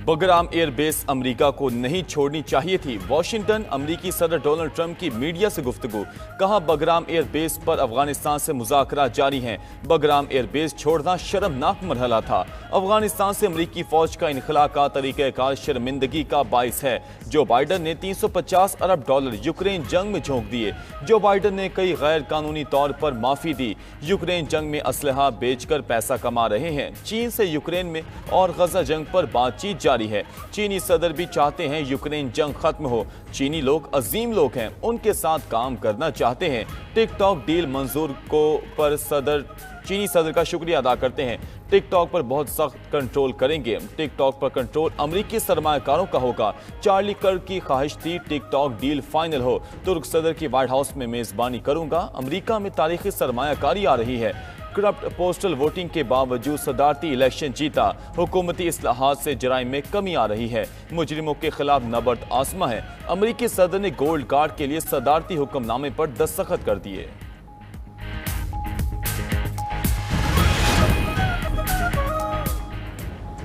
Bagram airbase America को नहीं छोड़नी चाहिए थी। वाशिंगटन, अमेरिकी सदर डोनाल्ड ट्रंप की मीडिया से गुफ्तगू। कहा, बगराम एयरबेस पर अफगानिस्तान से मुज़ाकरात जारी हैं। बगराम एयरबेस छोड़ना शर्मनाक मरहला था। अफगानिस्तान से अमेरिकी फौज का इनखला का तरीक़ाकार शर्मिंदगी का बाइस है। जो बाइडन ने $350 अरब यूक्रेन जंग में झोंक दिए। जो बाइडन ने कई गैर कानूनी तौर पर माफी दी। यूक्रेन जंग में असलहा बेचकर पैसा कमा रहे हैं। चीन से यूक्रेन में और गजा जंग पर बातचीत जारी है। चीनी सदर भी चाहते हैं यूक्रेन जंग खत्म हो। चीनी लोग अजीम लोग हैं, उनके साथ काम करना चाहते हैं। टिकटॉक डील मंजूर को पर चीनी सदर का शुक्रिया अदा करते हैं। टिकटॉक पर बहुत सख्त कंट्रोल करेंगे। टिकटॉक पर कंट्रोल अमेरिकी सरमायाकारों का होगा। चार्ली कर्क की ख्वाहिश थी टिकटॉक डील फाइनल हो। तुर्क सदर की व्हाइट हाउस में मेजबानी करूंगा। अमेरिका में तारीखी सरमायाकारी आ रही है। करप्ट पोस्टल वोटिंग के बावजूद सदारती इलेक्शन जीता। हुकूमती इस्लाहात से जराइम में कमी आ रही है। मुजरिमों के खिलाफ नबर्द आसमा है। अमेरिकी सदर ने गोल्ड कार्ड के लिए सदारती हुक्मनामे पर दस्तखत कर दिए।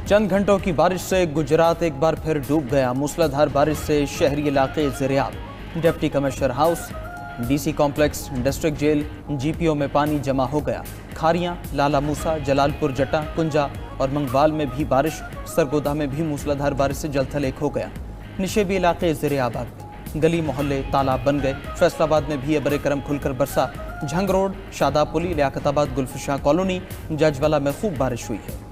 चंद घंटों की बारिश से गुजरात एक बार फिर डूब गया। मूसलाधार बारिश से शहरी इलाके ज़ेरियाब। Deputy commissioner house, DC complex, district jail, GPO में पानी जमा हो गया। खारियां, लाला मूसा, जलालपुर जटा, कुंजा और मंगवाल में भी बारिश। सरगोदा में भी मूसलाधार बारिश से जलथल एक हो गया। निशेबी इलाके ज़ेरियाब आ गए। गली मोहल्ले तालाब बन गए। फैसलाबाद में भी अबर करम खुलकर बरसा। झंग रोड, शादापुली, लियाकताबाद, गुलफिशा कॉलोनी, जजवाला में खूब बारिश हुई है।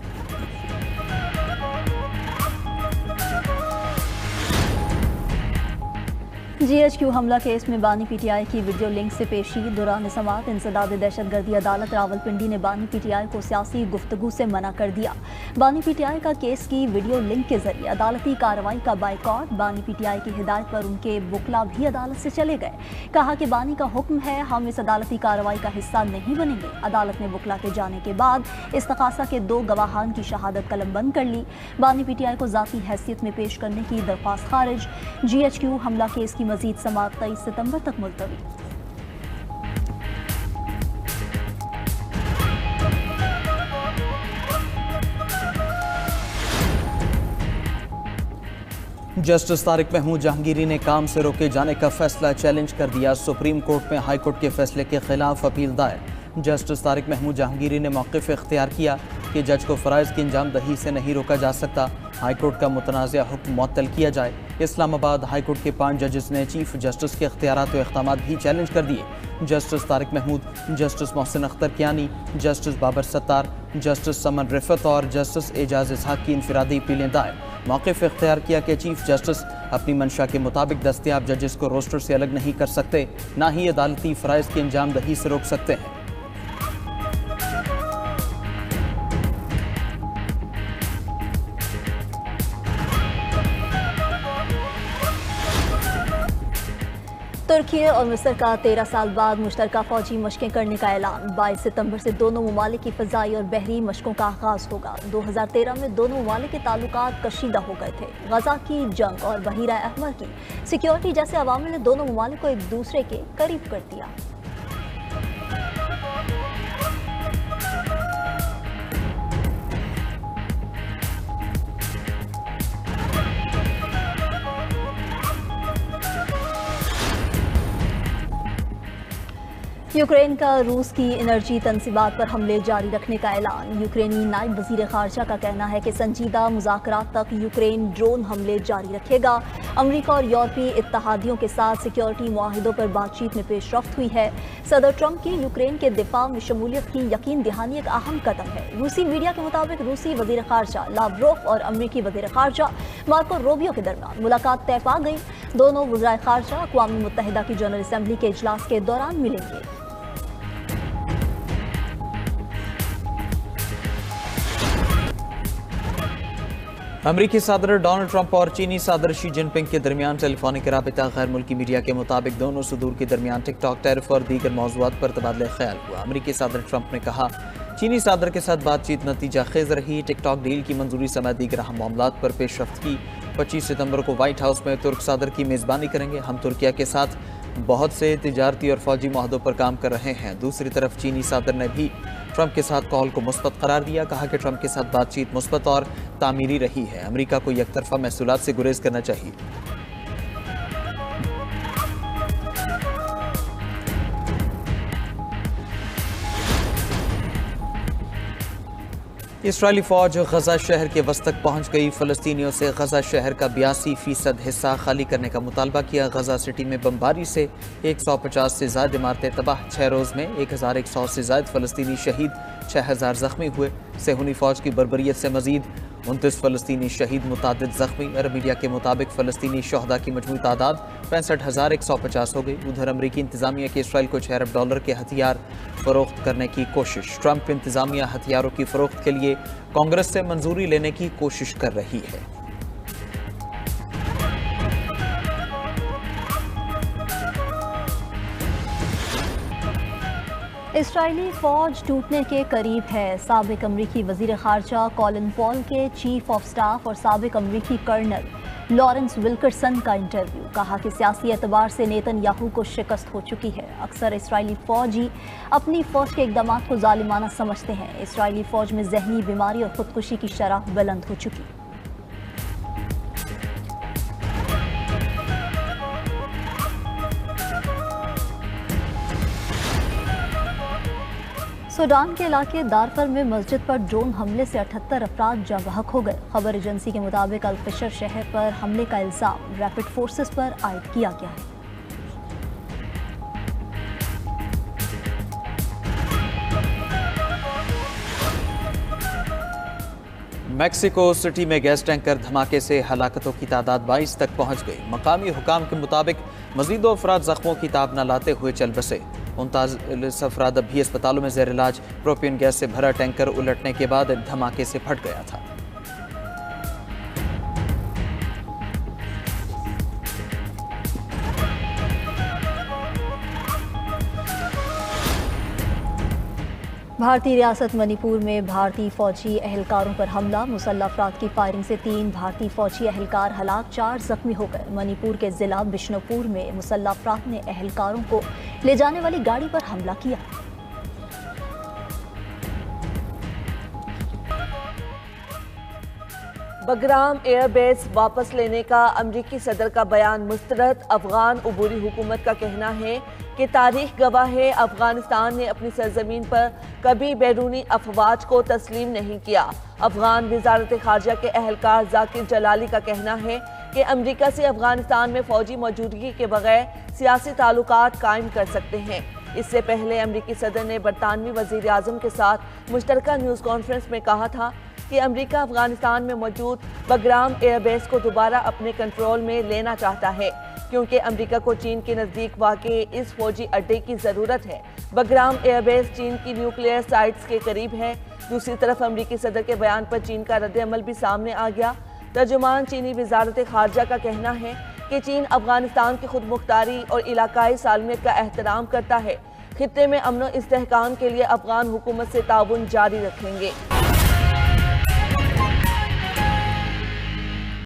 GHQ हमला केस में बानी PTI की वीडियो लिंक से पेशी। दौरान समाअत इंसदाद दहशतगर्दी अदालत रावलपिंडी ने बानी PTI को सियासी गुफ्तगू से मना कर दिया। बानी PTI का केस की वीडियो लिंक के जरिए अदालती कार्रवाई का बाइकॉट। बानी PTI की हिदायत पर उनके वकला भी अदालत से चले गए। कहा कि बानी का हुक्म है, हम इस अदालती कार्रवाई का हिस्सा नहीं बनेंगे। अदालत ने वकला के जाने के बाद इस तकासा के 2 गवाहान की शहादत कलमबंद कर ली। बानी PTI को ज़ाती हैसियत में पेश करने की दरख्वास्त खारिज। GHQ हमला केस की मजीद समाअत 23 सितंबर तक मुलतवी। जस्टिस तारिक महमूद जहांगीरी ने काम से रोके जाने का फैसला चैलेंज कर दिया। सुप्रीम कोर्ट में हाई कोर्ट के फैसले के खिलाफ अपील दायर। जस्टिस तारिक महमूद जहांगीरी ने मौक़िफ़ इख्तियार किया कि जज को फ़राइज़ की अंजाम दही से नहीं रोका जा सकता। हाई कोर्ट का मुतनाज़ा हुक्म मुअत्तल किया जाए। इस्लामाबाद हाई कोर्ट के 5 जजेस ने चीफ जस्टिस के इख्तियारात व इक़दामात भी चैलेंज कर दिए। Justice Tariq Mahmood, justice Mohsin Akhtar Kayani, justice Babar Sattar, justice Saman Rifat और जस्टिस एजाज इसहाक की इनफरादी अपीलें दायर। मौक़िफ़ इख्तियार किया कि चीफ जस्टिस अपनी मंशा के मुताबिक दस्तियाब जजेस को रोस्टर से अलग नहीं कर सकते, ना ही अदालती फ़राइज़ की अंजाम दही से रोक सकते हैं। तुर्की और मिस्र का 13 साल बाद मुश्तरका फौजी मशकें करने का ऐलान। 22 सितंबर से दोनों ममालिक की फ़ज़ाई और बहरी मशकों का आगाज़ होगा। 2013 में दोनों ममालिक के ताल्लुकात कशीदा हो गए थे। गजा की जंग और बहीरा अहमर की सिक्योरिटी जैसे अवामिल ने दोनों ममालिक को एक दूसरे के करीब कर दिया। यूक्रेन का रूस की एनर्जी तनसीबात पर हमले जारी रखने का ऐलान। यूक्रेनी नायब वज़ीर ख़ारजा का कहना है कि संजीदा मुज़ाकरात तक यूक्रेन ड्रोन हमले जारी रखेगा। अमरीका और यूरोपीय इत्तहादियों के साथ सिक्योरिटी मुआहिदों पर बातचीत में पेशरफ्त हुई है। सदर ट्रंप की यूक्रेन के दिफा में शमूलियत की यकीन दहानी एक अहम कदम है। रूसी मीडिया के मुताबिक रूसी वज़ीर ख़ारजा लावरोफ और अमरीकी वज़ीर ख़ारजा मार्को रूबियो के दरमियान मुलाकात तय पा गई। दोनों वज़राए ख़ारजा अक़वाम मुत्तहिदा की जनरल असम्बली के इजलास के दौरान मिलेंगे। अमरीकी सदर डोनाल्ड ट्रंप और चीनी सदर शी जिनपिंग के दरमियान टेलीफोनिक राबिता। गैर मुल्की मीडिया के मुताबिक दोनों सदूर के दरमियान टिकटॉक, टैरिफ और दीगर मौज़ूआत पर तबादला ख्याल हुआ। अमरीकी सदर ट्रंप ने कहा, चीनी सदर के साथ बातचीत नतीजा खेज रही। टिकटॉक डील की मंजूरी समेत दीगर अहम मामलात पर पेशरफ्त की। 25 सितंबर को व्हाइट हाउस में तुर्क सदर की मेज़बानी करेंगे। हम तुर्किया के साथ बहुत से तिजारती और फौजी मुआहदों पर काम कर रहे हैं। दूसरी तरफ चीनी सदर ने भी ट्रंप के साथ कॉल को मुस्बत करार दिया। कहा कि ट्रंप के साथ बातचीत मुस्बत और तामीरी रही है। अमेरिका को एकतरफा महसूलात से गुरेज करना चाहिए। इसराइली फौज गजा शहर के वस्त तक पहुंच गई। फलस्तीनियों से गजा शहर का 82% हिस्सा खाली करने का मुतालबा किया। गजा सिटी में बमबारी से 150 से ज़्यादा इमारतें तबाह। 6 रोज़ में 1100 से ज़्यादा फलस्तीनी शहीद, 6000 ज़ख्मी हुए। सेहूनी फ़ौज की बर्बरियत से मजीद 29 फलस्तीनी शहीद, मुतादिद ज़ख्मी। अरब मीडिया के मुताबिक फ़लस्तीनी शहदा की मजमूई तादाद 65,150 हो गई। उधर अमरीकी इंतज़ामिया की इसराइल को $6 अरब के हथियार फ़रोख्त करने की कोशिश। ट्रंप इंतज़ामिया हथियारों की फ़रोख्त के लिए कांग्रेस से मंजूरी लेने की कोशिश कर रही है। इसराइली फौज टूटने के करीब है। साबिक अमरीकी वजीर खारजा कॉलिन पॉल के चीफ ऑफ स्टाफ और साबिक अमरीकी कर्नल लॉरेंस विल्करसन का इंटरव्यू। कहा कि सियासी एतबार से नेतन्याहू को शिकस्त हो चुकी है। अक्सर इसराइली फौजी अपनी फौज के इकदाम को जालिमाना समझते हैं। इसराइली फौज में जहनी बीमारी और खुदकुशी की शरह बुलंद हो चुकी। सूडान के इलाके दारफर में मस्जिद पर ड्रोन हमले से 78 अफराद जाँ बहक हो गए। खबर एजेंसी के मुताबिक अल-फिशर शहर पर हमले का इल्ज़ाम रैपिड फोर्सेस पर आयद किया गया है। मैक्सिको सिटी में गैस टैंकर धमाके से हलाकतों की तादाद 22 तक पहुंच गई। मकामी हुकाम के मुताबिक मजीद 2 अफराद जख्मों की ताब न लाते हुए चल बसे। 39 अफराद अब भी अस्पतालों में ज़ेर इलाज। प्रोपियन गैस से भरा टैंकर उलटने के बाद धमाके से फट गया था। भारतीय रियासत मणिपुर में भारतीय फौजी एहलकारों पर हमला। मुसल्लह अफराद की फायरिंग से 3 भारतीय फौजी एहलकार हलाक, 4 जख्मी हो गए। मणिपुर के जिला बिश्नुपुर में मुसल्लह अफराद ने एहलकारों को ले जाने वाली गाड़ी पर हमला किया। बगराम एयरबेस वापस लेने का अमरीकी सदर का बयान मुस्तरद। अफगान उबूरी हुकूमत का कहना है कि तारीख गवाह है अफगानिस्तान ने अपनी सरजमीन पर कभी बैरूनी अफवाज को तस्लीम नहीं किया। अफगान वजारत खारजा के एहलकार जाकिर जलाली का कहना है कि अमरीका से अफगानिस्तान में फौजी मौजूदगी के बगैर सियासी ताल्लुकात कायम कर सकते हैं। इससे पहले अमरीकी सदर ने बरतानवी वजीर आजम के साथ मुश्तरका न्यूज़ कॉन्फ्रेंस में कहा था कि अमरीका अफगानिस्तान में मौजूद बगराम एयरबेस को दोबारा अपने कंट्रोल में लेना चाहता है, क्योंकि अमरीका को चीन के नज़दीक वाक़े इस फौजी अड्डे की ज़रूरत है। बगराम एयरबेस चीन की न्यूक्लियर साइट्स के करीब है। दूसरी तरफ अमरीकी सदर के बयान पर चीन का रद्द-ए-अमल भी सामने आ गया। तर्जुमान चीनी वजारत खारजा का कहना है कि चीन अफगानिस्तान की खुद मुख्तारी और इलाकाई सालमियत का एहतराम करता है। खित्ते में अमन व इस्तेहकाम के लिए अफगान हुकूमत से ताउन जारी रखेंगे।